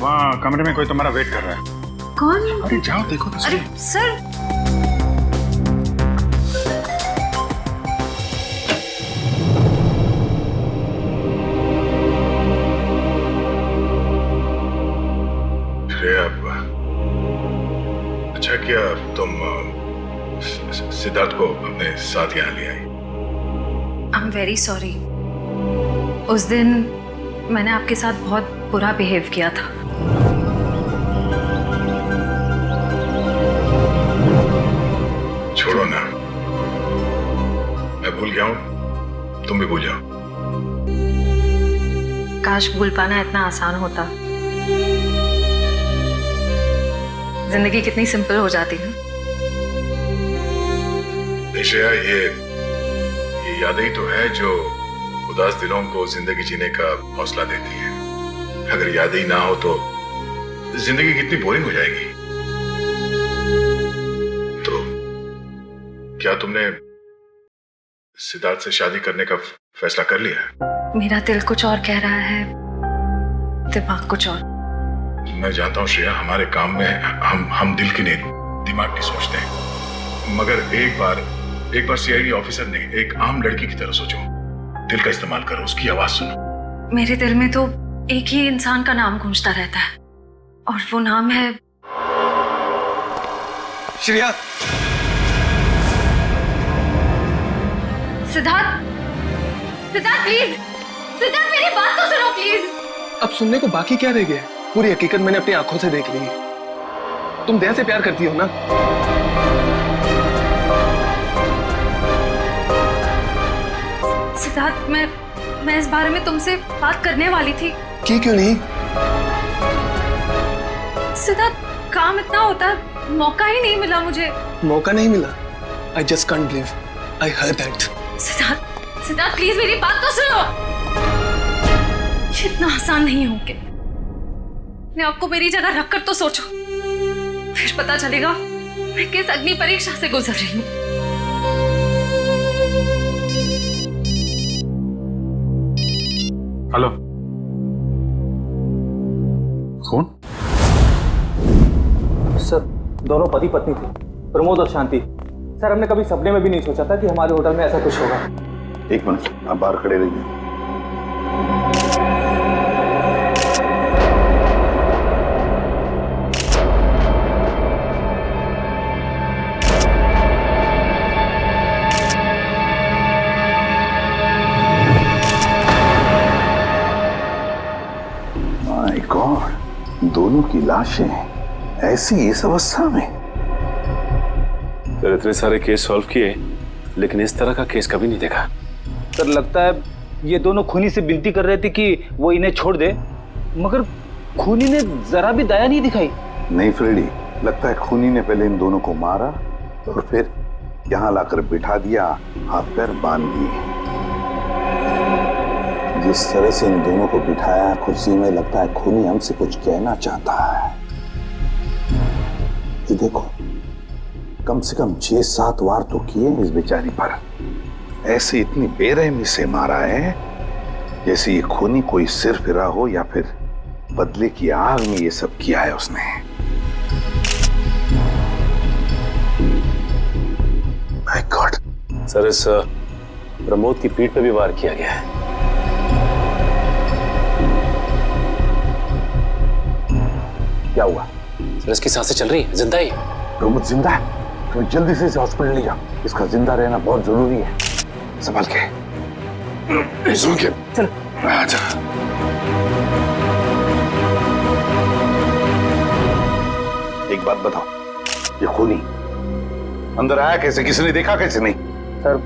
वहाँ कमरे में कोई तुम्हारा वेट कर रहा है। कौन? अरे जाओ देखो तो सही। अरे सर, श्रेया, अच्छा किया तुम सिद्धार्थ को अपने साथ यहाँ ले आई। I am very sorry. उस दिन मैंने आपके साथ बहुत बुरा बिहेव किया था। छोड़ो ना, मैं भूल गया हूँ, तुम भी भूल जाओ। काश भूल पाना इतना आसान होता। जिंदगी कितनी सिंपल हो जाती है। श्रेया, ये यादें ही तो है जो उदास दिलों को जिंदगी जीने का हौसला देती है। अगर यादें ही ना हो तो जिंदगी कितनी बोरिंग हो जाएगी। तो क्या तुमने सिद्धार्थ से शादी करने का फैसला कर लिया? मेरा दिल कुछ और कह रहा है, दिमाग कुछ और। मैं जानता हूँ श्रेया, हमारे काम में हम दिल की नहीं दिमाग की सोचते हैं, मगर एक बार सीआईडी ऑफिसर ने एक आम लड़की की तरह सोचो। दिल का इस्तेमाल करो, उसकी आवाज सुनो। मेरे दिल में तो एक ही इंसान का नाम गूंजता रहता है, और वो नाम है श्रेया। सिद्धार्थ। सिद्धार्थ प्लीज, सिद्धार्थ मेरी बात तो सुनो प्लीज। अब सुनने को बाकी क्या रह गया? पूरी हकीकत मैंने अपनी आंखों से देख ली। तुम दया से प्यार करती हो ना? सिद्धार्थ, मैं इस बारे में तुमसे बात करने वाली थी। क्यों नहीं? सिद्धार्थ, काम इतना होता है, मौका ही नहीं मिला मुझे। मौका नहीं मिला? I just can't believe I heard that. Siddharth please मेरी बात तो सुनो। ये इतना आसान नहीं हो के मैं आपको मेरी जगह रखकर तो सोचो, फिर पता चलेगा मैं किस अग्नि परीक्षा से गुजर रही हूँ। हेलो, कौन? सर, दोनों पति पत्नी थे, प्रमोद और शांति। सर, हमने कभी सपने में भी नहीं सोचा था कि हमारे होटल में ऐसा कुछ होगा। एक मिनट, आप बाहर खड़े रहिए। माय गॉड, दोनों की लाशें ऐसी इस अवस्था में। सर, इतने सारे केस सॉल्व किए, लेकिन इस तरह का केस कभी नहीं देखा। सर, लगता है ये दोनों खूनी से विनती कर रहे थे कि वो इन्हें छोड़ दे, मगर खूनी ने जरा भी दया नहीं दिखाई। नहीं फ्रेडी, लगता है खूनी ने पहले इन दोनों को मारा और फिर यहाँ लाकर बिठा दिया, हाथ पैर बांध दिए। जिस तरह से इन दोनों को बिठाया कुर्सी में, लगता है खूनी हमसे कुछ कहना चाहता है। ये देखो, कम से कम 6-7 वार तो किए इस बेचारी पर। ऐसे इतनी बेरहमी से मारा है जैसे ये खूनी कोई सिर फिरा हो, या फिर बदले की आग में ये सब किया है उसने। My God. सर, इस प्रमोद की पीठ पे भी वार किया गया है। क्या हुआ? सर, इसकी सांसें चल रही है, जिंदा ही है। प्रमोद जिंदा है? तुम्हें जल्दी से इसे हॉस्पिटल ले जाओ, इसका जिंदा रहना बहुत जरूरी है। संभाल के, चल। आजा। एक बात बताओ, ये खूनी अंदर आया कैसे? किसी ने देखा कैसे? नहीं सर,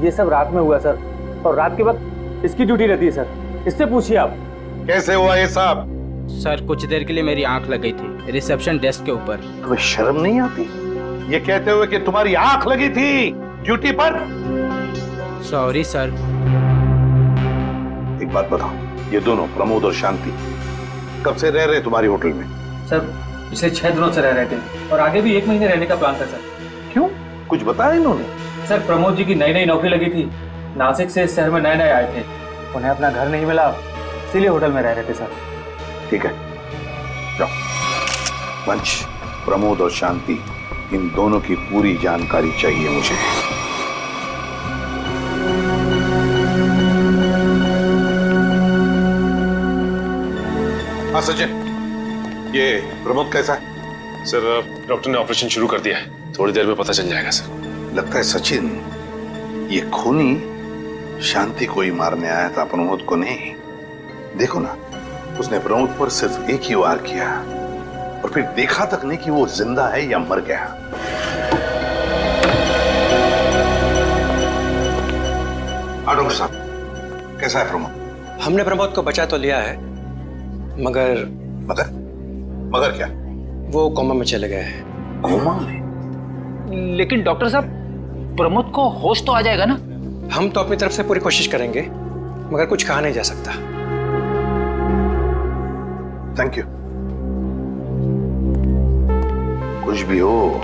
ये सब रात में हुआ सर, और रात के वक्त इसकी ड्यूटी रहती है सर, इससे पूछिए आप। कैसे हुआ ये सब? सर, कुछ देर के लिए मेरी आंख लग गई थी रिसेप्शन डेस्क के ऊपर। तुम्हें शर्म नहीं आती ये कहते हुए कि तुम्हारी आंख लगी थी ड्यूटी पर? Sorry sir. एक बात बताओ, ये दोनों प्रमोद और शांति कब से रह रहे तुम्हारी होटल में? सर, पिछले 6 दिनों से रह रहे थे, और आगे भी 1 महीने रहने का प्लान था सर। क्यों, कुछ बताया इन्होंने? सर, प्रमोद जी की नई नौकरी लगी थी, नासिक से इस शहर में नए आए थे, उन्हें अपना घर नहीं मिला, इसीलिए होटल में रह रहे थे सर। ठीक है, जाओ। वंश, प्रमोद और शांति, इन दोनों की पूरी जानकारी चाहिए मुझे। हाँ सचिन, ये प्रमोद कैसा है? सर डॉक्टर ने ऑपरेशन शुरू कर दिया है, थोड़ी देर में पता चल जाएगा सर। लगता है सचिन, ये खूनी शांति को ही मारने आया था, प्रमोद को नहीं। देखो ना, उसने प्रमोद पर सिर्फ एक ही वार किया और फिर देखा तक नहीं कि वो जिंदा है या मर गया। हाँ डॉक्टर साहब, कैसा है प्रमोद? हमने प्रमोद को बचा तो लिया है, मगर मगर मगर क्या? वो कोमा में चले गए हैं। कोमा में? लेकिन डॉक्टर साहब, प्रमोद को होश तो आ जाएगा ना? हम तो अपनी तरफ से पूरी कोशिश करेंगे, मगर कुछ कहा नहीं जा सकता। Thank you. कुछ भी हो,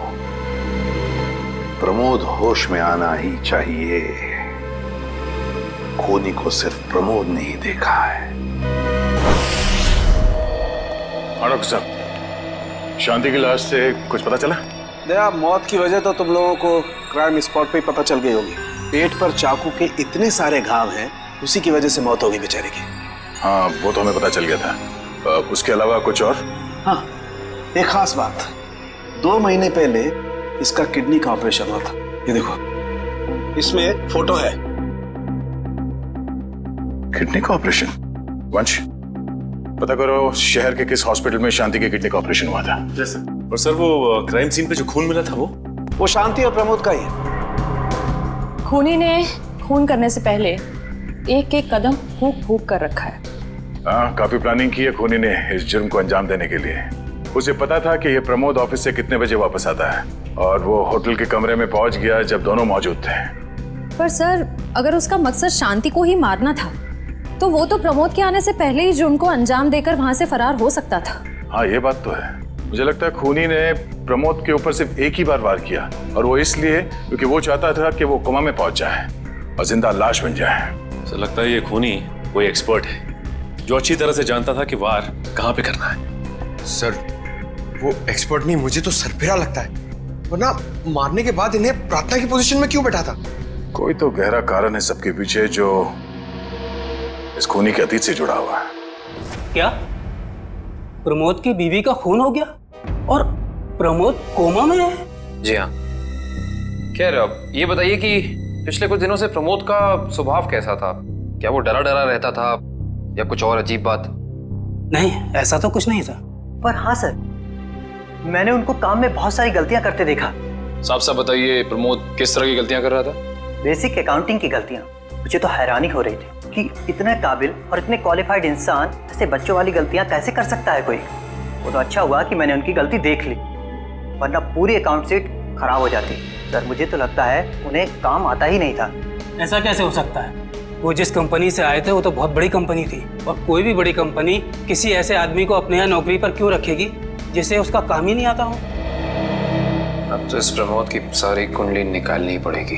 प्रमोद होश में आना ही चाहिए। खूनी को सिर्फ प्रमोद ने ही देखा है। डॉक्टर साहब, शांति की लाश से कुछ पता चला? दया, मौत की वजह तो तुम लोगों को क्राइम स्पॉट पे ही पता चल गई होगी। पेट पर चाकू के इतने सारे घाव हैं, उसी की वजह से मौत हो गई बेचारे की। हाँ, वो तो हमें पता चल गया था। उसके अलावा कुछ और? हाँ, एक खास बात, 2 महीने पहले इसका किडनी का ऑपरेशन हुआ था। ये देखो, इसमें एक फोटो है। किडनी का ऑपरेशन? वंश, पता करो शहर के किस हॉस्पिटल में शांति के किडनी का ऑपरेशन हुआ था। और सर वो क्राइम सीन पे जो खून मिला था वो शांति और प्रमोद का ही है। खूनी ने खून करने से पहले एक एक कदम फूंक फूंक कर रखा है। हाँ, काफी प्लानिंग की है खूनी ने इस जुर्म को अंजाम देने के लिए। उसे पता था कि ये प्रमोद ऑफिस से कितने बजे वापस आता है और वो होटल के कमरे में पहुंच गया जब दोनों मौजूद थे। पर सर, अगर उसका मकसद शांति को ही मारना था तो वो तो प्रमोद के आने से पहले ही जुर्म को अंजाम देकर वहां से फरार हो सकता था। हाँ, ये बात तो है। मुझे लगता है खूनी ने प्रमोद के ऊपर सिर्फ एक ही बार वार किया, और वो इसलिए क्योंकि वो चाहता था कि वो कोमा में पहुंच जाए और जिंदा लाश बन जाए। सर लगता है ये खूनी कोई एक्सपर्ट है जो अच्छी तरह से जानता था कि वार कहाँ पे करना है। सर वो एक्सपर्ट नहीं, मुझे तो सरफिरा लगता है। वरना मारने के बाद इन्हें प्रार्थना की पोजीशन में क्यों बैठा था? कोई तो गहरा कारण है सबके पीछे जो इस खूनी के अतीत से जुड़ा हुआ है। क्या प्रमोद की बीवी का खून हो गया और प्रमोद कोमा में है? जी हाँ। खैर, अब ये बताइए कि पिछले कुछ दिनों से प्रमोद का स्वभाव कैसा था? क्या वो डरा डरा रहता था या कुछ और अजीब बात? नहीं, ऐसा तो कुछ नहीं था। पर हाँ सर, मैंने उनको काम में बहुत सारी गलतियां करते देखा। साफ साफ बताइए, प्रमोद किस तरह की गलतियां कर रहा था? बेसिक अकाउंटिंग की गलतियां। मुझे तो हैरानी हो रही थी कि इतने काबिल और इतने क्वालिफाइड इंसान ऐसे बच्चों वाली गलतियां कैसे कर सकता है कोई। वो तो अच्छा हुआ कि मैंने उनकी गलती देख ली, वरना पूरी अकाउंट शीट खराब हो जाती। सर मुझे तो लगता है उन्हें काम आता ही नहीं था। ऐसा कैसे हो सकता है? वो जिस कंपनी से आए थे वो तो बहुत बड़ी कंपनी थी, और कोई भी बड़ी कंपनी किसी ऐसे आदमी को अपने यहाँ नौकरी पर क्यों रखेगी जिसे उसका काम ही नहीं आता हो? अब तो इस प्रमोद की सारी कुंडली निकालनी पड़ेगी।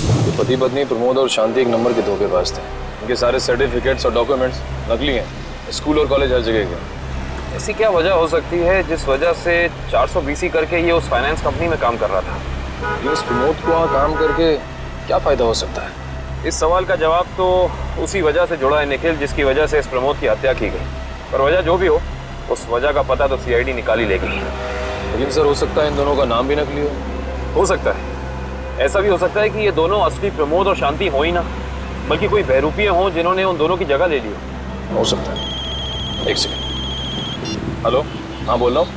तो पति पत्नी प्रमोद और शांति एक नंबर के धोखेबाज थे। उनके सारे सर्टिफिकेट्स और डॉक्यूमेंट्स नकली हैं, स्कूल और कॉलेज हर जगह के। ऐसी क्या वजह हो सकती है जिस वजह से 420 करके ये उस फाइनेंस कंपनी में काम कर रहा था? इस प्रमोद को वहाँ काम करके क्या फायदा हो सकता है? इस सवाल का जवाब तो उसी वजह से जुड़ा है निखिल, जिसकी वजह से इस प्रमोद की हत्या की गई। पर वजह जो भी हो, उस वजह का पता तो सीआईडी निकाल ही लेगी। लेकिन सर हो सकता है इन दोनों का नाम भी नकली हो सकता है। ऐसा भी हो सकता है कि ये दोनों असली प्रमोद और शांति हो ही ना, बल्कि कोई बहरूपिये हों जिन्होंने उन दोनों की जगह ले ली हो सकता है। एक सेकंड। हेलो, हाँ बोल रहा हूँ।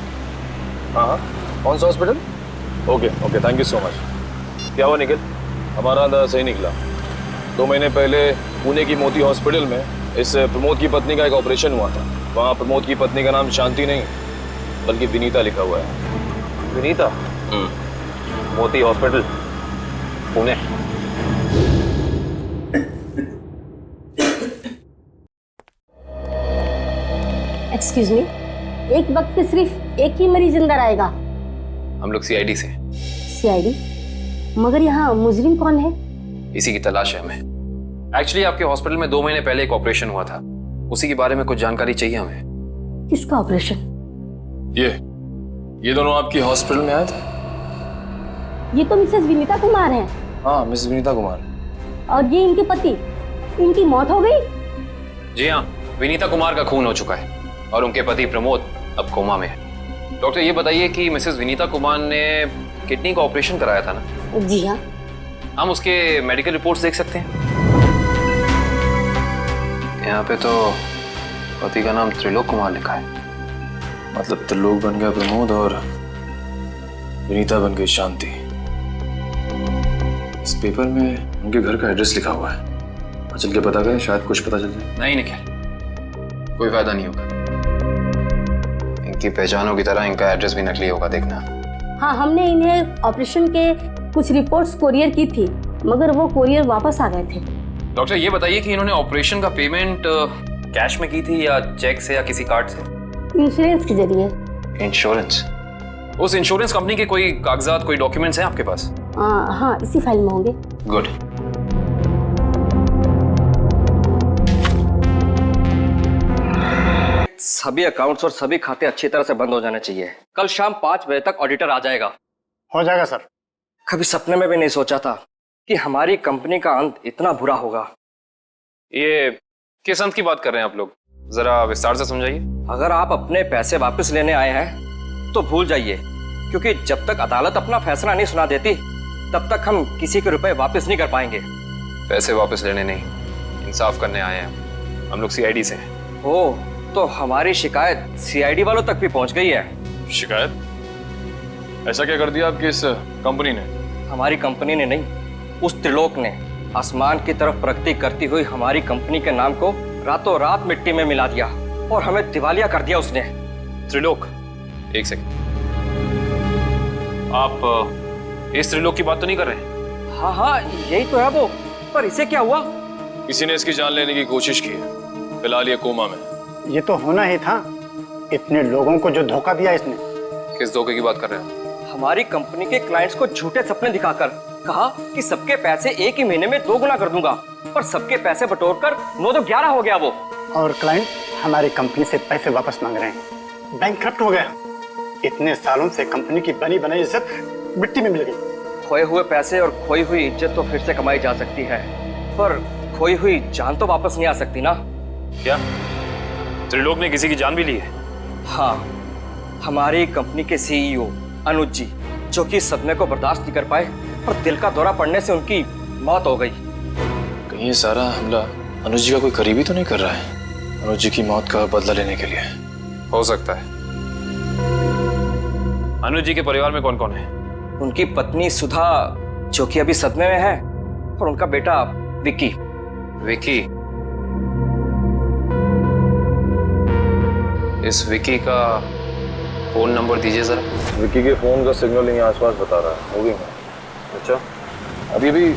हाँ, कौन सा hospital? Okay, thank you so much. क्या हुआ निखिल? हमारा अंदाजा सही निकला। 2 महीने पहले पुणे की मोती हॉस्पिटल में इस प्रमोद की पत्नी का एक ऑपरेशन हुआ था। वहाँ प्रमोद की पत्नी का नाम शांति नहीं बल्कि विनीता लिखा हुआ है। विनीता? मोती हॉस्पिटल, पुणे। एक्सक्यूज मी, एक वक्त पे सिर्फ एक ही मरीज अंदर आएगा? हम लोग सीआईडी से। सीआईडी? मगर यहाँ मुजरिम कौन है? इसी की तलाश है हमें। एक्चुअली आपके हॉस्पिटल में 2 महीने पहले एक ऑपरेशन हुआ था, उसी के बारे में कुछ जानकारी चाहिए हमें। किसका ऑपरेशन? ये दोनों आपकी हॉस्पिटल में आए थे? ये तो मिसेस विनीता कुमार हैं। हाँ, मिस विनीता कुमार। और ये इनके पति, इनकी मौत हो गई? जी हाँ, विनीता कुमार का खून हो चुका है और उनके पति प्रमोद अब कोमा में है। डॉक्टर ये बताइए कि मिसेस विनीता कुमार ने किडनी का ऑपरेशन कराया था ना? जी हाँ। हम उसके मेडिकल रिपोर्ट्स देख सकते हैं? यहाँ पे तो पति का नाम त्रिलोक कुमार लिखा है। मतलब त्रिलोक बन गया प्रमोद और विनीता बन गई शांति। इस पेपर में उनके घर का एड्रेस लिखा हुआ है। चल के पता करें, शायद कुछ पता चल जाए। नहीं निखिल, कोई फायदा नहीं होगा। इनकी पहचानों की तरह इनका एड्रेस भी नकली होगा, देखना। हाँ, हमने इन्हें ऑपरेशन के कुछ रिपोर्ट्स कोरियर की थी, मगर वो कोरियर वापस आ गए थे। डॉक्टर ये बताइए कि इन्होंने ऑपरेशन का पेमेंट कैश में की थी या चेक से या किसी कार्ड से? इंश्योरेंस के जरिए। इंश्योरेंस? उस इंश्योरेंस कंपनी के कोई कागजात, कोई डॉक्यूमेंट्स हैं आपके पास? हाँ, इसी फाइल में होंगे। गुड। सभी अकाउंट्स और सभी खाते अच्छी तरह से बंद हो जाने चाहिए। कल शाम 5 बजे तक ऑडिटर आ जाएगा। हो जाएगा सर। कभी सपने में भी नहीं सोचा था कि हमारी कंपनी का अंत इतना बुरा होगा। ये किस अंत की बात कर रहे हैं आप लोग? जरा विस्तार से समझाइए। अगर आप अपने पैसे वापस लेने आए हैं तो भूल जाइए, क्योंकि जब तक अदालत अपना फैसला नहीं सुना देती तब तक हम किसी के रुपए वापस नहीं कर पाएंगे। पैसे वापस लेने नहीं, इंसाफ करने आए हैं हम लोग। सीआईडी से हैं। ओह, तो हमारी शिकायत सीआईडी वालों तक भी पहुंच गई है। शिकायत? ऐसा क्या कर दिया आपकी इस कंपनी ने? हमारी कंपनी ने नहीं, उस त्रिलोक ने आसमान की तरफ प्रगति करती हुई हमारी कंपनी के नाम को रातों रात मिट्टी में मिला दिया और हमें दिवालिया कर दिया उसने। त्रिलोक? एक सेकंड, आप इस त्रिलोक की बात तो नहीं कर रहे? हाँ हाँ, यही तो है वो। पर इसे क्या हुआ? किसी ने इसकी जान लेने की कोशिश की है। फिलहाल ये कोमा में। ये तो होना ही था, इतने लोगों को जो धोखा दिया इसने। किस धोखे की बात कर रहे हैं? हमारी कंपनी के क्लाइंट्स को झूठे सपने दिखाकर कहा कि सबके पैसे एक ही महीने में 2 गुना कर दूंगा, पर सबके पैसे बटोरकर 9 तो 11 हो गया वो। और क्लाइंट हमारी कंपनी से पैसे वापस मांग रहे हैं। बैंकक्रप्ट हो गया। इतने सालों से कंपनी की बनी बनाई इज्जत मिट्टी में मिल गई। खोए हुए पैसे और खोई हुई इज्जत तो फिर से कमाई जा सकती है, पर खोई हुई जान तो वापस नहीं आ सकती ना। क्या त्रिलोक ने किसी की जान भी ली है? हाँ, हमारी कंपनी के सीईओ अनुज जी, जो कि सदमे को बर्दाश्त नहीं कर पाए और दिल का दौरा पड़ने से उनकी मौत हो गई। कहीं ये सारा हमला अनुज जी का कोई करीबी तो नहीं कर रहा है? अनुज जी की मौत का बदला लेने के लिए? हो सकता है। अनुज जी के परिवार में कौन कौन है? उनकी पत्नी सुधा, जो कि अभी सदमे में है, और उनका बेटा विक्की। विक्की? इस विक्की का फोन नंबर दीजिए जरा। विक्की के फोन का सिग्नल यहीं आसपास बता रहा है। होगी मैं। अच्छा, अभी भी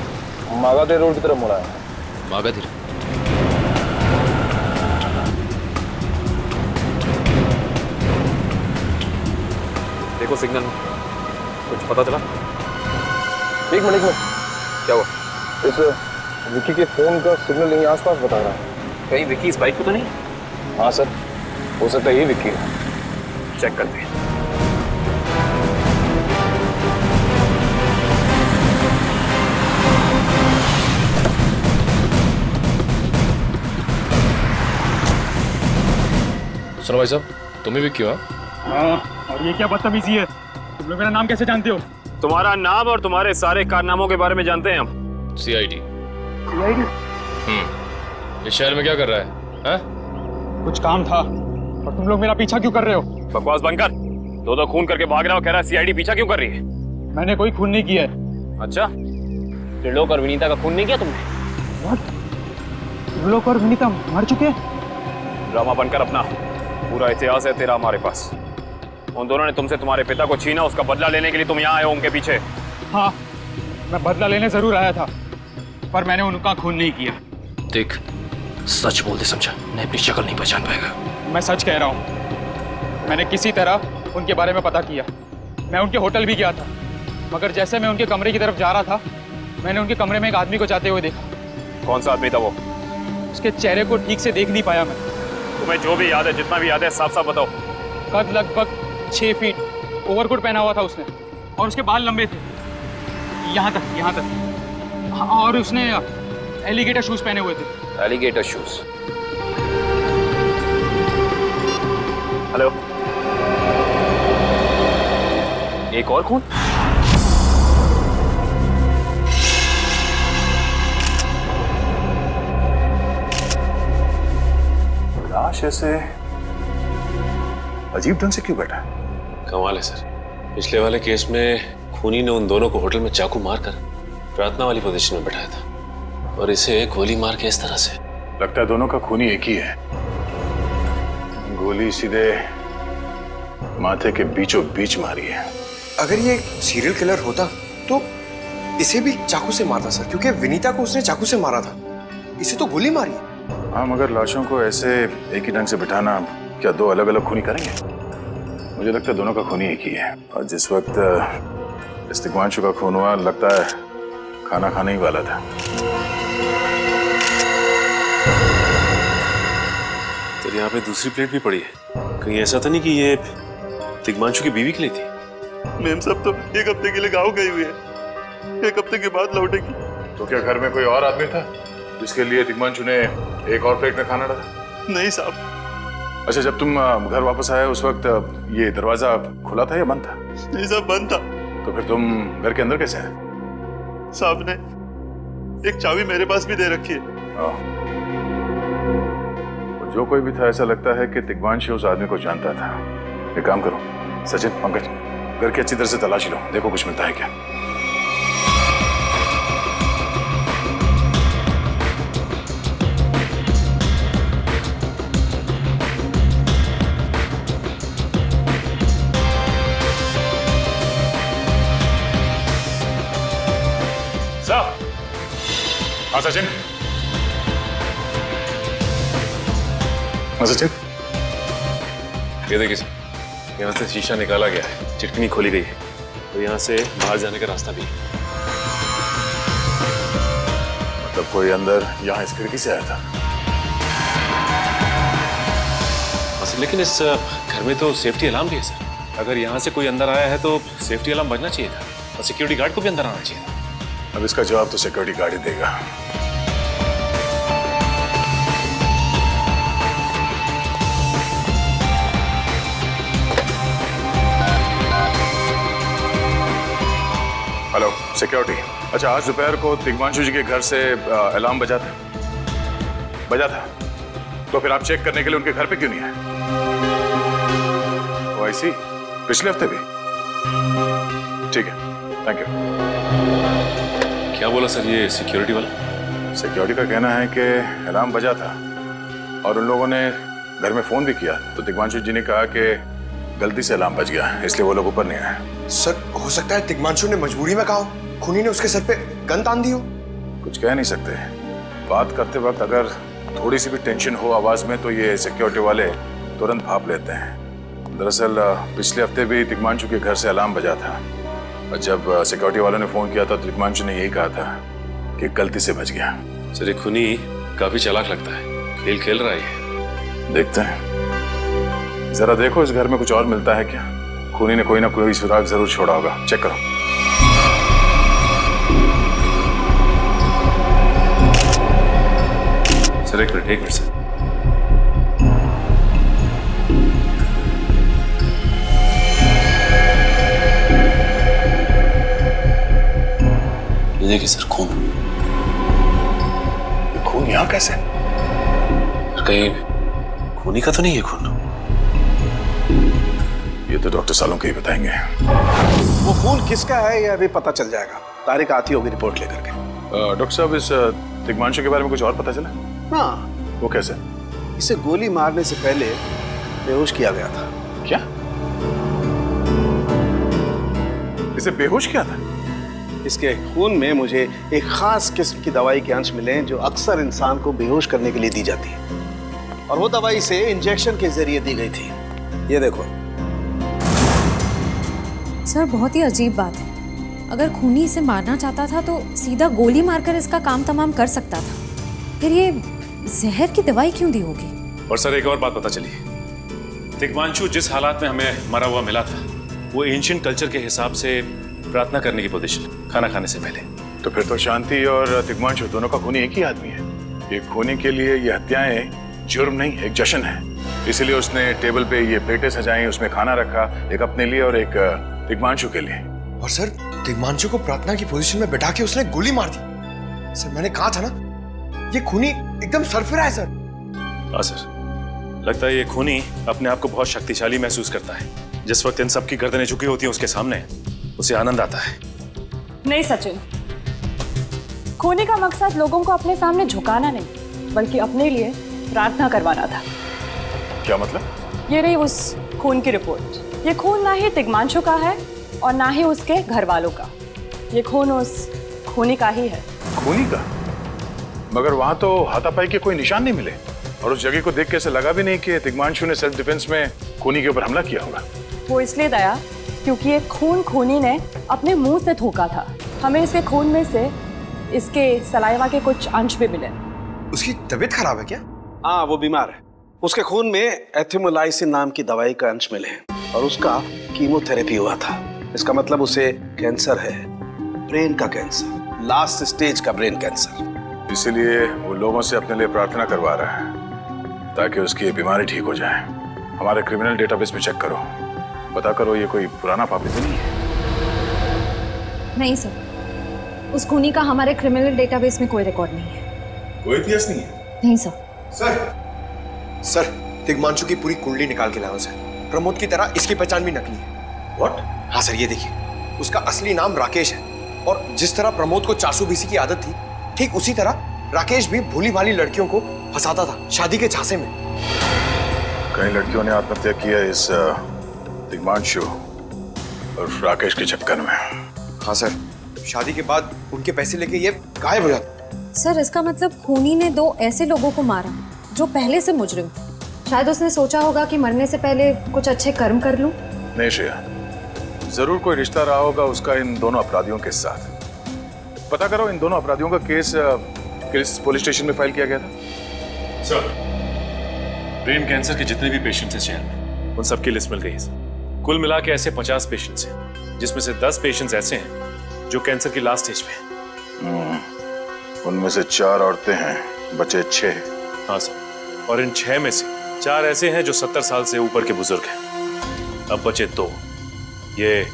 मागाधे रोड की तरफ मुड़ा है। मागाधे? देखो सिग्नल, कुछ पता चला? एक मिनट में। क्या हुआ? इस विक्की के फोन का सिग्नल यहीं आसपास बता रहा है। कहीं विक्की इस बाइक पे तो नहीं? हाँ सर, हो सकता है ये विक्की है। चेक करते हैं। सुनो भाई साहब, तुम ही विक्की हो? हाँ, और ये क्या बदतमीजी है? तुम लोग मेरा नाम कैसे जानते हो? तुम्हारा नाम और तुम्हारे सारे कारनामों के बारे में जानते हैं हम। सीआईडी। सीआईडी? इस शहर में क्या कर रहा है? हाँ? कुछ काम था और तुम लोग मेरा पीछा क्यों कर रहे हो? बकवास बंद कर। दो खून करके भाग रहा हो, कह रहा है सीआईडी पीछा क्यों कर रही है? मैंने कोई खून नहीं किया है। अच्छा, त्रिलोक और विनीता का खून नहीं किया तुमने? त्रिलोक और विनीता मर चुके हैं? ड्रामा बनकर अपना, पूरा इतिहास है तेरा हमारे पास। उन दोनों ने तुमसे तुम्हारे पिता को छीना, उसका बदला लेने के लिए तुम यहाँ आए हो उनके पीछे। हाँ, मैं बदला लेने जरूर आया था, पर मैंने उनका खून नहीं किया। देख, सच बोल दे समझा, नहीं अपनी शक्ल नहीं पहचान पाएगा। मैं सच कह रहा हूँ। मैंने किसी तरह उनके बारे में पता किया। मैं उनके होटल भी गया था, मगर जैसे मैं उनके कमरे की तरफ जा रहा था, मैंने उनके कमरे में एक आदमी को जाते हुए देखा। कौन सा आदमी था वो? उसके चेहरे को ठीक से देख नहीं पाया मैं। तुम्हें जो भी याद है, जितना भी याद है, साफ साफ बताओ। कद लगभग 6 फीट ओवरकोट पहना हुआ था उसने, और उसके बाल लंबे थे यहाँ तक। हाँ, और उसने एलिगेटर शूज पहने हुए थे। Alligator shoes. हेलो, एक और खून? लाश ऐसे अजीब ढंग से क्यों बैठा है? कमाल है सर, पिछले वाले केस में खूनी ने उन दोनों को होटल में चाकू मारकर प्रार्थना वाली पोजीशन में बैठाया था, और इसे गोली मार के इस तरह से। लगता है दोनों का खूनी एक ही है। गोली सीधे माथे के बीचों बीच मारी है। अगर ये सीरियल किलर होता तो इसे भी चाकू से मारता सर, क्योंकि विनीता को उसने चाकू से मारा था, इसे तो गोली मारी। हाँ, मगर लाशों को ऐसे एक ही ढंग से बिठाना क्या दो अलग अलग खूनी करेंगे? मुझे लगता है दोनों का खूनी एक ही है, और जिस वक्त इस तिग्मांशु का खून हुआ लगता है खाना खाने ही वाला था। तो यहाँ पे दूसरी प्लेट भी पड़ी है, कहीं ऐसा तो नहीं कि ये तिग्मांशु की बीवी के लिए थी? मैम सब तो 1 हफ्ते के लिए गाँव गई हुई है, 1 हफ्ते के बाद लौटेगी। तो क्या घर में कोई और आदमी था जिसके लिए तिग्मांशु ने एक और प्लेट में खाना डाला? नहीं साहब। अच्छा, जब तुम घर वापस आए उस वक्त ये दरवाजा खुला था या बंद था? नहीं साहब, बंद था। तो फिर तुम घर के अंदर कैसे आए? साहब ने एक चाबी मेरे पास भी दे रखी है। जो कोई भी था, ऐसा लगता है कि तिग्मांशु उस आदमी को जानता था। एक काम करो सचिन, पंकज, घर की अच्छी तरह से तलाशी लो, देखो कुछ मिलता है क्या। हाँ सचिन, हाँ सचिन, ये देखिए सर, यहाँ से शीशा निकाला गया है, चिटकनी खोली गई है, तो यहाँ से बाहर जाने का रास्ता भी है। मतलब कोई अंदर यहाँ इस खिड़की से आया था? सर, लेकिन इस घर में तो सेफ्टी अलार्म भी है सर। अगर यहाँ से कोई अंदर आया है तो सेफ्टी अलार्म बजना चाहिए था, और सिक्योरिटी गार्ड को भी अंदर आना चाहिए था। अब इसका जवाब तो सिक्योरिटी गार्ड ही देगा। हेलो सिक्योरिटी, अच्छा आज दोपहर को तिग्मांशु जी के घर से अलार्म बजा था, तो फिर आप चेक करने के लिए उनके घर पे क्यों नहीं आए? ओ आई सी, पिछले हफ्ते भी? ठीक है, थैंक यू। क्या बोला सर ये सिक्योरिटी वाला? सिक्योरिटी का कहना है कि अलार्म बजा था और उन लोगों ने घर में फोन भी किया, तो तिग्मांशु जी ने कहा कि गलती से अलार्म बज गया, इसलिए वो लोग ऊपर नहीं आए। सर, हो सकता है तिग्मांशु ने मजबूरी में कहा, खूनी ने उसके सर पे गन तान दी हो। कुछ कह नहीं सकते, बात करते वक्त अगर थोड़ी सी भी टेंशन हो आवाज में तो ये सिक्योरिटी वाले तुरंत भाप लेते हैं। दरअसल पिछले हफ्ते भी तिग्मांशु के घर से अलार्म बजा था, और जब सिक्योरिटी वालों ने फोन किया था तो तिग्मांशु ने यही कहा था कि गलती से बच गया। सर, ये खूनी काफी चालाक लगता है, खेल खेल रहा है। देखते हैं, जरा देखो इस घर में कुछ और मिलता है क्या। खूनी ने कोई ना कोई सुराग जरूर छोड़ा होगा, चेक करो। सर एक मिनट सर। ये देखिए सर, खून। ये खून यहाँ कैसे? कहीं खूनी का तो नहीं है खून? ये तो डॉक्टर सालों के ही बताएंगे। वो खून किसका है ये अभी पता चल जाएगा, तारिक आती होगी रिपोर्ट लेकर के। डॉक्टर साहब, इस तिग्मांशु के बारे में कुछ और पता चला? हाँ। वो कैसे? इसे गोली मारने से पहले बेहोश किया गया था। क्या? इसे बेहोश किया था? इसके खून में मुझे एक खास किस्म की दवाई के अंश मिले जो अक्सर इंसान को बेहोश करने के लिए दी जाती है, और वो दवाई इसे इंजेक्शन के जरिए दी गई थी। ये देखो सर, बहुत ही अजीब बात है। अगर खूनी इसे मारना चाहता था तो सीधा गोली मारकर इसका काम तमाम कर सकता था, फिर ये जहर की दवाई क्यों दी होगी? और सर एक और बात पता चली, तिग्मांशु जिस हालात में हमें मरा हुआ मिला था वो एंशिएंट कल्चर के हिसाब से प्रार्थना करने की पोजीशन, खाना खाने से पहले। तो फिर तो शांति और तिग्मांशु दोनों का खूनी एक ही आदमी है। एक खूनी के लिए ये हत्याएं जुर्म नहीं, एक जश्न है। इसीलिए उसने टेबल पे ये प्लेटें सजाई, उसमें खाना रखा, एक अपने लिए और एक तिग्मांशु के लिए। और सर, तिग्मांशु को प्रार्थना की पोजीशन में बैठा के उसने गोली मार दी। सर मैंने कहा था ना, ये खूनी एकदम सरफिरा है सर। हाँ सर, लगता है ये खूनी अपने आप को बहुत शक्तिशाली महसूस करता है। जिस वक्त इन सबकी गर्दनें झुकी होती हैं उसके सामने, उसे आनंद आता है। नहीं सचिन, खूनी का मकसद लोगों को अपने सामने झुकाना नहीं, बल्कि अपने लिए प्रार्थना करवाना था। क्या मतलब? ये रही उस खून की रिपोर्ट। ये खून ना ही तिग्मांशु का है और ना ही उसके घर वालों का। ये खून उस खूनी का ही है। खूनी का? मगर वहां तो हाथापाई के कोई निशान नहीं मिले और उस जगह को देख के ऐसा लगा भी नहीं कि तिग्मांशु ने सेल्फ डिफेंस में खूनी के ऊपर हमला किया होगा। वो इसलिए दया क्योंकि ये खून खूनी ने अपने मुंह से थूका था। हमें इसके खून में से इसके सलाइवा के कुछ अंश भी मिले। उसकी तबीयत खराब है क्या? हाँ, वो बीमार है। उसके खून में एथिमोलाइसिन नाम की दवाई का अंश मिले हैं और उसका कीमोथेरेपी हुआ था। इसका मतलब उसे कैंसर है, ब्रेन का कैंसर, लास्ट स्टेज का ब्रेन कैंसर। इसीलिए वो लोगों से अपने लिए प्रार्थना करवा रहा है ताकि उसकी बीमारी ठीक हो जाए। हमारे क्रिमिनल डेटाबेस में चेक करो, पता करो ये कोई पुराना पापी तो नहीं है। नहीं सर, उस खूनी का हमारे क्रिमिनल डेटाबेस में कोई रिकॉर्ड नहीं है। कोई इतिहास नहीं है? नहीं सर। सर, तिग्मांशु की पूरी कुंडली निकाल के लाओ सर। प्रमोद की तरह इसकी पहचान भी नकली है। व्हाट? हाँ सर, ये देखिए, उसका असली नाम राकेश है और जिस तरह प्रमोद को चासू बीसी की आदत थी, ठीक उसी तरह राकेश भी भोली भाली लड़कियों को फंसाता था शादी के झांसे में। कई लड़कियों ने आत्महत्या किया इस तिग्मांशु और राकेश के चक्कर में। हाँ सर, शादी के बाद उनके पैसे लेके ये गायब हो जाता। सर इसका मतलब खूनी ने 2 ऐसे लोगों को मारा जो पहले से मुजरिम थे। शायद उसने सोचा होगा कि मरने से पहले कुछ अच्छे कर्म कर लूं। नहीं श्रेया, जरूर कोई रिश्ता रहा होगा उसका इन दोनों अपराधियों के साथ। पता करो इन दोनों अपराधियों का केस किस पुलिस स्टेशन में फाइल किया गया था? सर, ब्रेन कैंसर के जितने भी पेशेंट्स हैं शहर में, उन सबकी लिस्ट मिल गई है। कुल मिला के ऐसे 50 पेशेंट्स हैं, जिसमें से 10 पेशेंट्स ऐसे हैं जो कैंसर की लास्ट स्टेज पे हैं। उनमें से 4 औरतें हैं, बचे 6। हाँ सर, और इन 6 में से 4 ऐसे हैं जो 70 साल से ऊपर के बुजुर्ग हैं। अब बचे 2, ये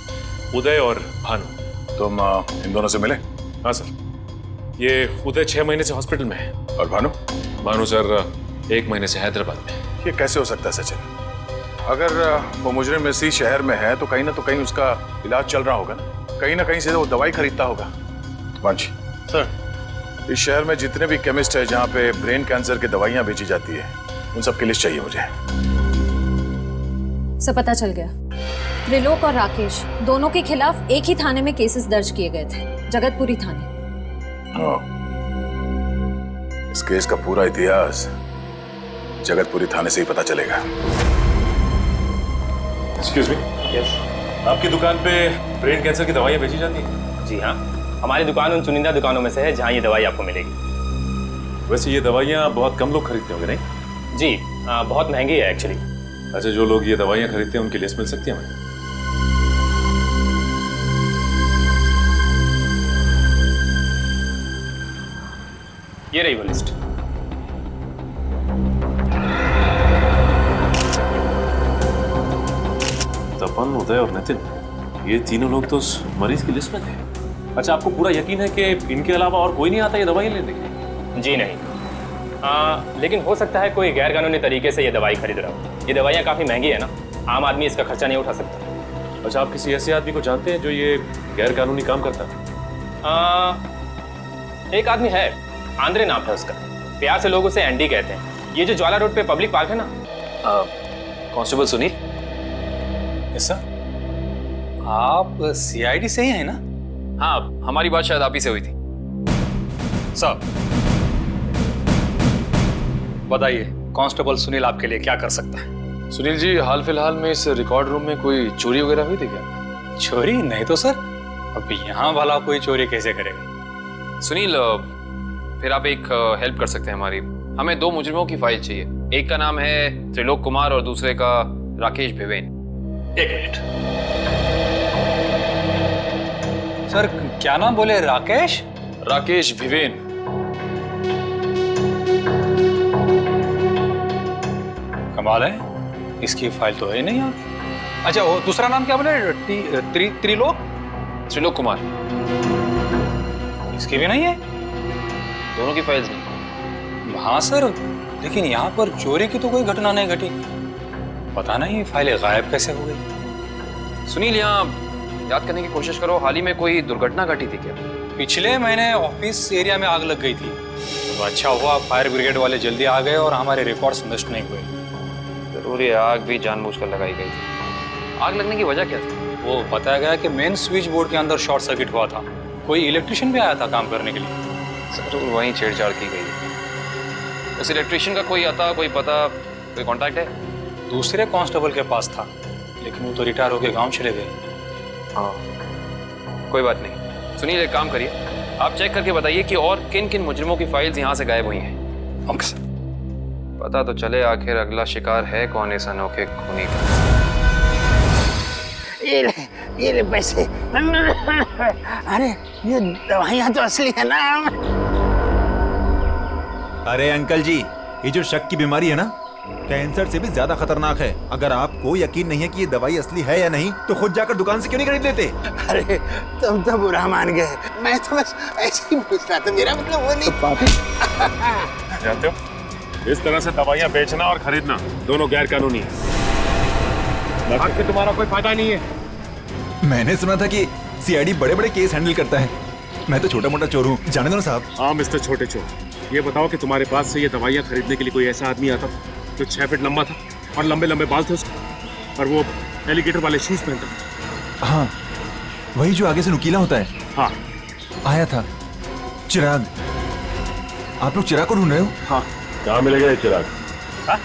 उदय और भानु। तुम इन दोनों से मिले? हाँ सर, ये उदय 6 महीने से हॉस्पिटल में है। और भानु? भानु सर 1 महीने से हैदराबाद में। ये कैसे हो सकता है सचिन? अगर वो मुजरिम इसी शहर में है तो कहीं ना उसका इलाज चल रहा होगा ना कहीं से वो दवाई खरीदता होगा। मांझी सर, इस शहर में जितने भी केमिस्ट है जहाँ पे ब्रेन कैंसर की दवाइयाँ बेची जाती है, उन सब की लिस्ट चाहिए मुझे। सब पता चल गया। त्रिलोक और राकेश दोनों के खिलाफ एक ही थाने में केसेस दर्ज किए गए थे, जगतपुरी थाने। इस केस का पूरा इतिहास जगतपुरी थाने से ही पता चलेगा। एक्सक्यूज मी, आपकी दुकान पे ब्रेन कैंसर की दवाइयाँ बेची जाती हैं? जी हाँ, हमारी दुकान उन चुनिंदा दुकानों में से है जहाँ ये दवाई आपको मिलेगी। वैसे ये दवाइयाँ बहुत कम लोग खरीदते होंगे नहीं? जी बहुत महंगी है एक्चुअली। अच्छा, जो लोग ये दवाइयाँ खरीदते हैं उनकी लिस्ट मिल सकती है हमें? ये रही वो लिस्ट। तपन, उदय और नितिन, ये तीनों लोग तो उस मरीज की लिस्ट में थे। अच्छा, आपको पूरा यकीन है कि इनके अलावा और कोई नहीं आता ये दवाई लेने के लिए? जी नहीं, लेकिन हो सकता है कोई गैर कानूनी तरीके से ये दवाई खरीद रहा हो। ये दवाइयाँ काफ़ी महंगी है ना, आम आदमी इसका खर्चा नहीं उठा सकता। अच्छा, आप किसी ऐसे आदमी को जानते हैं जो ये गैर कानूनी काम करता है? एक आदमी है, आंद्रे नाम है उसका। प्यार से लोग उसे एंडी कहते हैं। ये जो ज्वाला रोड पे पब्लिक पार्क है ना। कांस्टेबल सुनील? Yes sir. आप सीआईडी से ही हैं ना? हाँ, हमारी बात शायद आप ही से हुई थी। साहब बताइए, कांस्टेबल सुनील आपके लिए क्या कर सकता है? सुनील जी, हाल फिलहाल में इस रिकॉर्ड रूम में कोई चोरी वगैरह हुई थी क्या? चोरी नहीं तो सर, अब यहाँ वाला कोई चोरी कैसे करेगा? सुनील, फिर आप एक हेल्प कर सकते हैं हमारी। हमें 2 मुजरिमों की फाइल चाहिए। एक का नाम है त्रिलोक कुमार और दूसरे का राकेश भिवेन। एक मिनट सर, क्या नाम बोले? राकेश? राकेश भिवेन। कमाल है, इसकी फाइल तो है नहीं यार। अच्छा, वो दूसरा नाम क्या बोले? त्रिलोक? त्रिलोक कुमार। इसकी भी नहीं है? दोनों की फाइल्स नहीं। हाँ सर, लेकिन यहाँ पर चोरी की तो कोई घटना नहीं घटी। पता नहीं फाइलें गायब कैसे हो गई। सुनील, यहाँ याद करने की कोशिश करो, हाल ही में कोई दुर्घटना घटी थी क्या? पिछले महीने ऑफिस एरिया में आग लग गई थी, तो अच्छा हुआ फायर ब्रिगेड वाले जल्दी आ गए और हमारे रिकॉर्ड्स नष्ट नहीं हुए। जरूर ये आग भी जानबूझकर लगाई गई थी। आग लगने की वजह क्या थी? वो बताया गया कि मेन स्विच बोर्ड के अंदर शॉर्ट सर्किट हुआ था। कोई इलेक्ट्रिशियन भी आया था काम करने के लिए। जरूर वहीं छेड़छाड़ की गई। उस इलेक्ट्रिशियन का कोई आता, कोई पता, कोई कॉन्टैक्ट है? दूसरे कांस्टेबल के पास था, लेकिन वो तो रिटायर होकर गांव चले गए। हाँ, कोई बात नहीं। सुनील, एक काम करिए, आप चेक करके बताइए कि और किन किन मुजरिमों की फाइल्स यहाँ से गायब हुई हैं। पता तो चले आखिर अगला शिकार है कौन इस अनोखे खूनी का। ये ले पैसे। अरे ये दवाइयाँ तो असली है ना। अरे अंकल जी, ये जो शक की बीमारी है ना, कैंसर से भी ज्यादा खतरनाक है। अगर आपको यकीन नहीं है कि ये दवाई असली है या नहीं, तो खुद जाकर दुकान से क्यों नहीं खरीद लेते? अरे तुम तो बुरा मान गए, मैं तो बस ऐसे ही पूछ रहा था, मेरा मतलब वो नहीं। जानते हो, इस तरह से दवाइयाँ बेचना और खरीदना दोनों गैर कानूनी है। आखिर तुम्हारा कोई फायदा नहीं है। मैंने सुना था कि सीआईडी बड़े-बड़े केस हैंडल करता है। मैं तो छोटा-मोटा चोर हूँ, जाने दो ना साहब। हाँ मिस्टर छोटे चोर, ये बताओ कि तुम्हारे पास से ये दवाइयाँ खरीदने के लिए कोई ऐसा आदमी आता था जो 6 फीट लंबा था और लंबे लंबे बाल थे उसके, और वो एलिगेटर वाले शूज पहनता था? हाँ, वही जो आगे से नुकीला होता है। हाँ, आया था चिराग। आप लोग चिराग को ढूंढ रहे हो? हाँ। कहाँ मिलेगा ये चिराग? हाँ?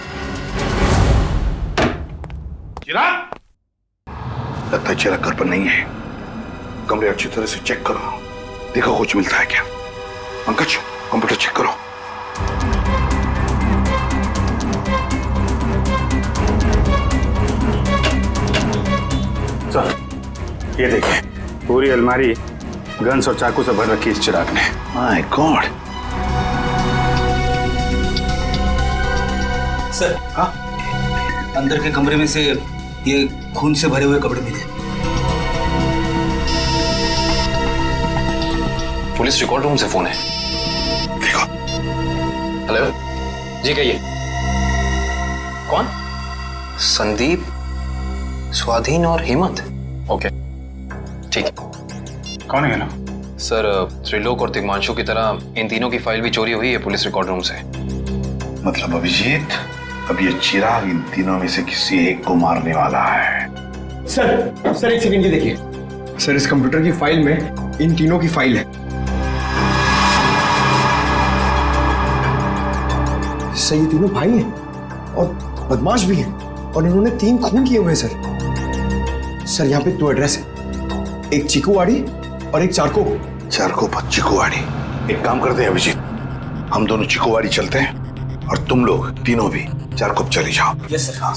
चिराग? लगता है चिराग घर पर नहीं है। कमरे अच्छी तरह से चेक करो, देखो कुछ मिलता है क्या। पंकज, कंप्यूटर चेक करो। सर, ये देखिए, पूरी अलमारी गन्स और चाकू से भर रखी इस चिराग ने। My God. सर, हाँ, अंदर के कमरे में से ये खून से भरे हुए कपड़े मिले। पुलिस रिकॉर्ड रूम से फोन है। देखो। हेलो जी, कहिए। कौन? संदीप, स्वाधीन और हेमंत। ओके, ठीक है। कौन है ना? सर, त्रिलोक और तिग्मांशु की तरह इन तीनों की फाइल भी चोरी हुई है पुलिस रिकॉर्ड रूम से। मतलब अभिजीत, अब ये चिराग इन तीनों में से किसी एक को मारने वाला है। सर एक सेकंड, ये देखिए सर, इस कंप्यूटर की फाइल में इन तीनों की फाइल है। सर, ये तीनों भाई हैं और बदमाश भी हैं, और इन्होंने 3 खून किए हुए हैं। सर यहाँ पे 2 एड्रेस है, एक चीकूवाड़ी और एक चारको। चारको चीकूवाड़ी। एक काम करते हैं अभिजीत, हम दोनों चीकूवाड़ी चलते हैं और तुम लोग तीनों भी चारको चले जाओ। Yes sir. हाँ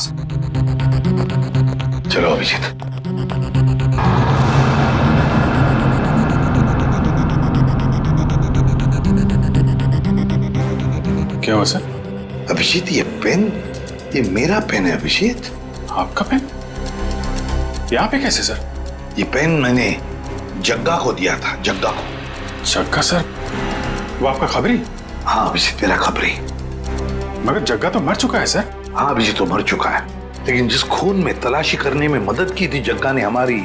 चलो अभिजीत। क्या हुआ सर? अभिजीत, ये पेन, ये मेरा पेन है अभिजीत। आपका पेन? यहाँ पे कैसे सर? ये पेन मैंने जग्गा को दिया था, जग्गा को। जग्गा सर, वो आपका खबरी? हाँ अभिजीत, मेरा खबरी। मगर जग्गा तो मर चुका है सर। हाँ अभिजीत, तो मर चुका है, लेकिन जिस खून में तलाशी करने में मदद की थी जग्गा ने हमारी,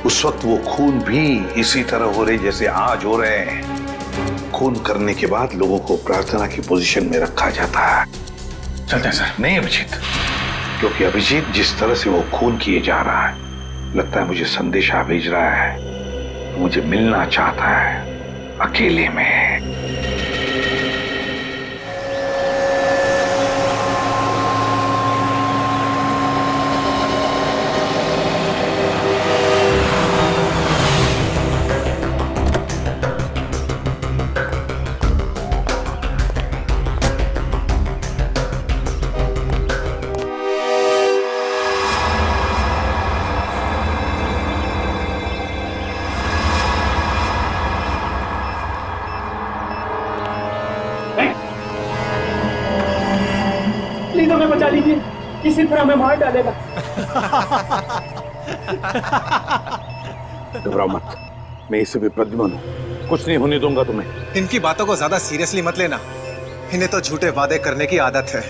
उस वक्त वो खून भी इसी तरह हो रहे जैसे आज हो रहे हैं। खून करने के बाद लोगों को प्रार्थना की पोजीशन में रखा जाता है। चलते हैं सर। नहीं अभिजीत, क्योंकि अभिजीत जिस तरह से वो खून किए जा रहा है, लगता है मुझे संदेशा भेज रहा है, मुझे मिलना चाहता है अकेले में। किसी तरह हमें मार डालेगा। घबराओ मत, मैं इसे भी प्रद्युम्न हूं, कुछ नहीं होने दूंगा तुम्हें। इनकी बातों को ज्यादा सीरियसली मत लेना, इन्हें तो झूठे वादे करने की आदत है,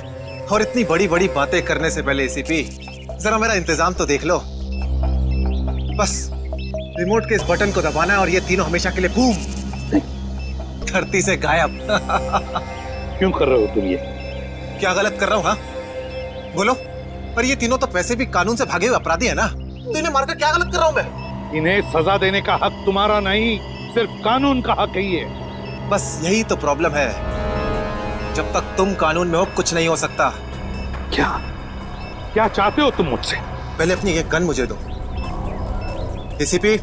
और इतनी बड़ी बड़ी बातें करने से पहले एसीपी जरा मेरा इंतजाम तो देख लो। बस रिमोट के इस बटन को दबाना है और ये तीनों हमेशा के लिए बूम धरती से गायब। क्यों कर रहे हो तुम ये? क्या गलत कर रहा हूँ? हाँ बोलो। पर ये तीनों तो वैसे भी कानून से भागे हुए अपराधी है ना, तो इन्हें मारकर क्या गलत कर रहा हूँ मैं? इन्हें सजा देने का हक तुम्हारा नहीं, सिर्फ कानून का हक ही है। बस यही तो प्रॉब्लम है, जब तक तुम कानून में हो कुछ नहीं हो सकता। क्या क्या चाहते हो तुम मुझसे? पहले अपनी ये गन मुझे दो एसीपी,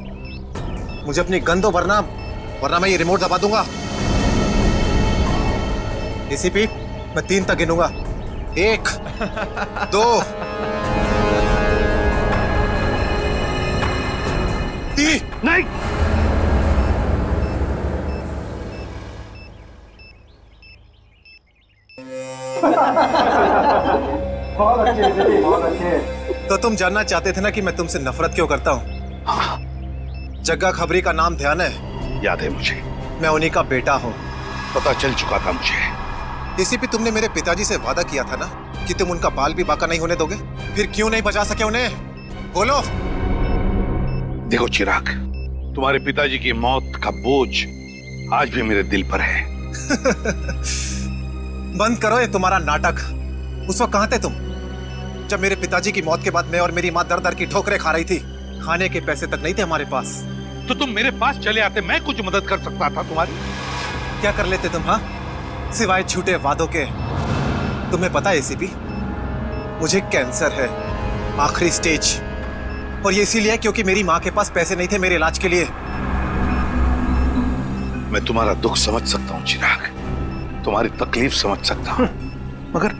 मुझे अपनी गन दो, वरना मैं ये रिमोट दबा दूंगा। एसीपी मैं 3 तक गिनूंगा, 1 2 3। नहीं, बहुत अच्छे, बहुत अच्छे। तो तुम जानना चाहते थे ना कि मैं तुमसे नफरत क्यों करता हूँ? जग्गा खबरी का नाम ध्यान है? याद है मुझे, मैं उन्हीं का बेटा हूँ। पता चल चुका था मुझे। एसीपी तुमने मेरे पिताजी से वादा किया था ना कि तुम उनका बाल भी बाका नहीं होने दोगे, फिर क्यों नहीं बचा सके उन्हें? बोलो। देखो चिराग, तुम्हारे पिताजी की मौत का बोझ आज भी मेरे दिल पर है। बंद करो ये तुम्हारा नाटक। उस वक्त कहाँ थे तुम जब मेरे पिताजी की मौत के बाद मैं और मेरी माँ दर दर की ठोकरें खा रही थी? खाने के पैसे तक नहीं थे हमारे पास। तो तुम मेरे पास चले आते, मैं कुछ मदद कर सकता था तुम्हारी। क्या कर लेते तुम? हाँ, सिवाय झूठे वादों के। तुम्हें पता है एसीपी, मुझे कैंसर है, आखिरी स्टेज, और ये इसीलिए क्योंकि मेरी माँ के पास पैसे नहीं थे मेरे इलाज के लिए। मैं तुम्हारा दुख समझ सकता हूँ चिराग, तुम्हारी तकलीफ समझ सकता हूँ, मगर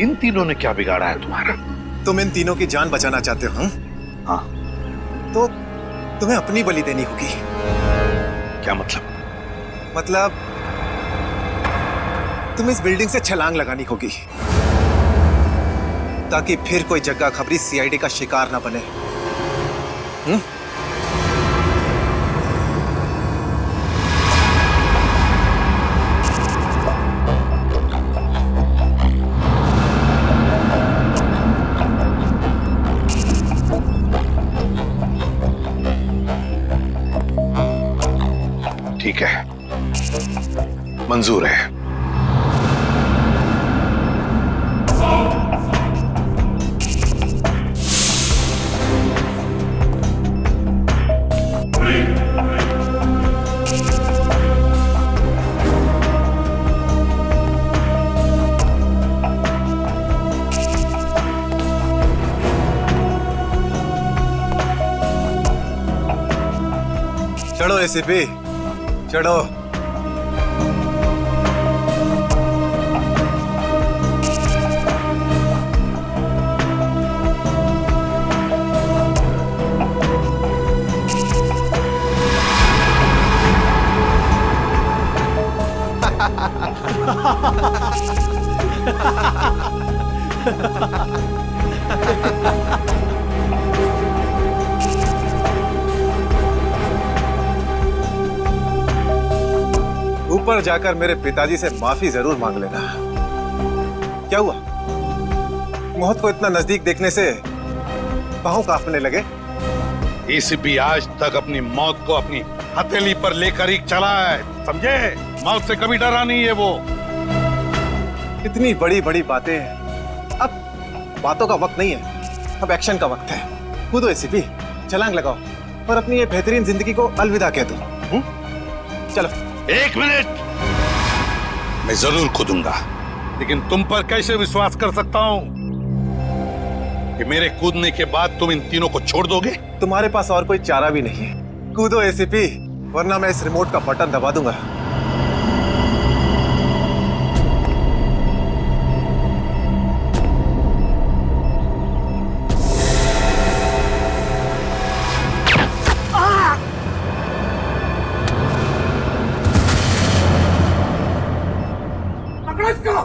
इन तीनों ने क्या बिगाड़ा है तुम्हारा? तुम इन तीनों की जान बचाना चाहते हो? हाँ। तो तुम्हें अपनी बलि देनी होगी। क्या मतलब? मतलब तुम इस बिल्डिंग से छलांग लगानी होगी, ताकि फिर कोई जग्गा खबरी सीआईडी का शिकार ना बने। ठीक है, मंजूर है। चढ़ो एसीपी, चढ़ो। ऊपर जाकर मेरे पिताजी से माफी जरूर मांग लेना। क्या हुआ? मौत को इतना नजदीक देखने से पांव कांपने लगे? एसीपी आज तक अपनी मौत को अपनी हथेली पर लेकर ही चला है, समझे? मौत से कभी डरा नहीं है वो। इतनी बड़ी बड़ी बातें, अब बातों का वक्त नहीं है, अब एक्शन का वक्त है। कूदो एसीपी, छलांग लगाओ और अपनी ये बेहतरीन जिंदगी को अलविदा कह दो। चलो। 1 मिनट, मैं जरूर कूदूंगा, लेकिन तुम पर कैसे विश्वास कर सकता हूं कि मेरे कूदने के बाद तुम इन तीनों को छोड़ दोगे? तुम्हारे पास और कोई चारा भी नहीं है। कूदो एसीपी, वरना मैं इस रिमोट का बटन दबा दूंगा। पकड़ो इसको।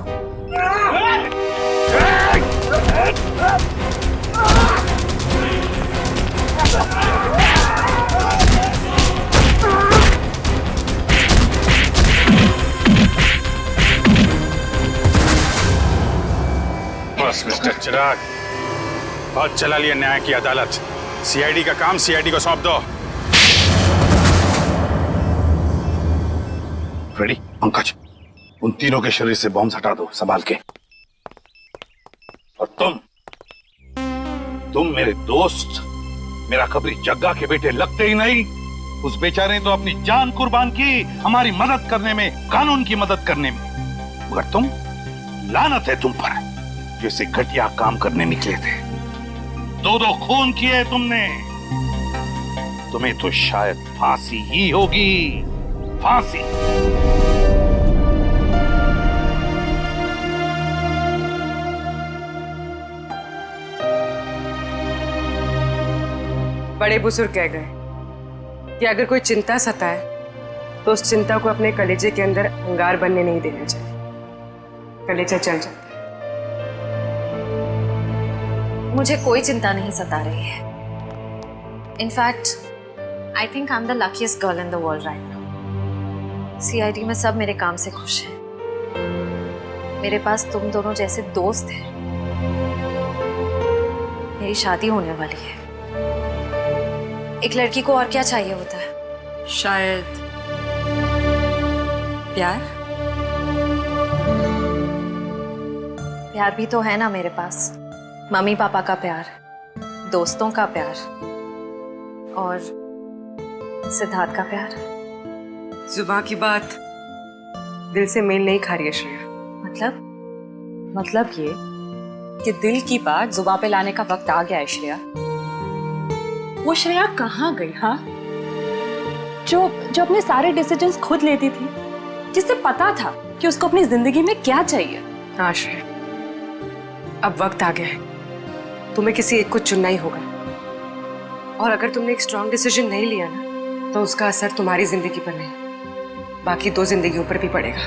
चिराग, बहुत चला लिया न्याय की अदालत। सीआईडी का काम सीआईडी को सौंप दो। रेडी? पंकज, उन तीनों के शरीर से बॉम्ब हटा दो, संभाल के। और तुम मेरे दोस्त, मेरा कबरी जग्गा के बेटे लगते ही नहीं। उस बेचारे ने तो अपनी जान कुर्बान की हमारी मदद करने में, कानून की मदद करने में। मगर तुम, लानत है तुम पर, जैसे घटिया काम करने निकले थे। दो खून किए तुमने। तुम्हें तो शायद फांसी ही होगी, फांसी। बड़े बुजुर्ग कह गए कि अगर कोई चिंता सताए तो उस चिंता को अपने कलेजे के अंदर अंगार बनने नहीं देना चाहिए। कलेजा चल जाता है। मुझे कोई चिंता नहीं सता रही है। In fact I think I am the luckiest girl in the world right now. CID में सब मेरे काम से खुश हैं। मेरे पास तुम दोनों जैसे दोस्त हैं। मेरी शादी होने वाली है। एक लड़की को और क्या चाहिए होता है? शायद प्यार। प्यार भी तो है ना मेरे पास। मम्मी पापा का प्यार, दोस्तों का प्यार और सिद्धार्थ का प्यार। जुबान की बात दिल से मेल नहीं खा रही है श्रेया। मतलब ये कि दिल की बात जुबान पे लाने का वक्त आ गया है श्रेया। वो श्रेया कहाँ गई? हाँ, जो अपने सारे डिसीजंस खुद लेती थी, जिससे पता था कि उसको अपनी जिंदगी में क्या चाहिए। हाँ श्रेया, अब वक्त आ गया है। तुम्हें किसी एक को चुनना ही होगा। और अगर तुमने एक स्ट्रॉन्ग डिसीजन नहीं लिया ना, तो उसका असर तुम्हारी जिंदगी पर नहीं, बाकी दो जिंदगियों पर भी पड़ेगा।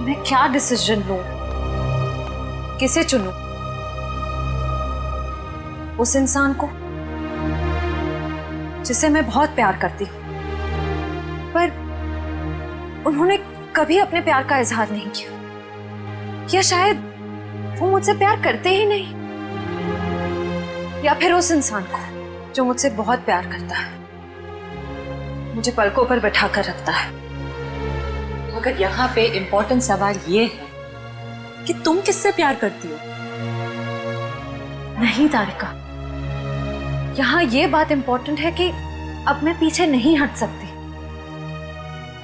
मैं क्या डिसीजन लूं? किसे चुनूं? उस इंसान को जिसे मैं बहुत प्यार करती हूं, पर उन्होंने कभी अपने प्यार का इजहार नहीं किया, या शायद वो मुझसे प्यार करते ही नहीं, या फिर उस इंसान को जो मुझसे बहुत प्यार करता है, मुझे पलकों पर बैठा कर रखता है। मगर यहाँ पे इम्पोर्टेंट सवाल ये है कि तुम किससे प्यार करती हो? नहीं तारिका, यहाँ ये बात इम्पोर्टेंट है कि अब मैं पीछे नहीं हट सकती।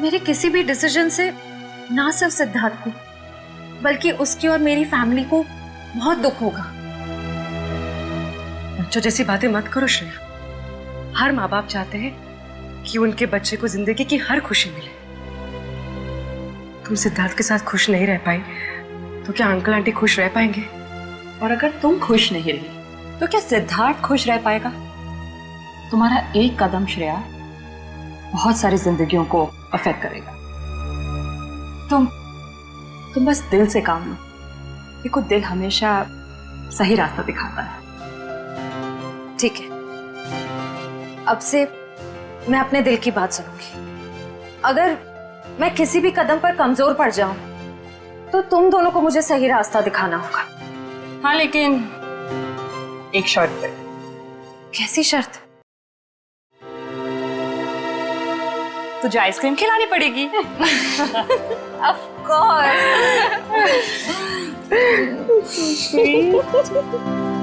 मेरे किसी भी डिसीजन से ना सिर्फ सिद्धार्थ को, बल्कि उसकी और मेरी फैमिली को बहुत दुख होगा। बच्चों जैसी बातें मत करो श्रेया। हर माँ बाप चाहते हैं कि उनके बच्चे को जिंदगी की हर खुशी मिले। तुम सिद्धार्थ के साथ खुश नहीं रह पाई तो क्या अंकल आंटी खुश रह पाएंगे? और अगर तुम खुश नहीं रही तो क्या सिद्धार्थ खुश रह पाएगा? तुम्हारा एक कदम श्रेया बहुत सारी जिंदगियों को अफेक्ट करेगा। तुम बस दिल से काम लो। देखो, दिल हमेशा सही रास्ता दिखाता है। ठीक है, अब से मैं अपने दिल की बात सुनूंगी। अगर मैं किसी भी कदम पर कमजोर पड़ जाऊं तो तुम दोनों को मुझे सही रास्ता दिखाना होगा। हाँ, लेकिन एक शर्त पे। कैसी शर्त? तुझे आइसक्रीम खिलानी पड़ेगी। Of course. So sweet.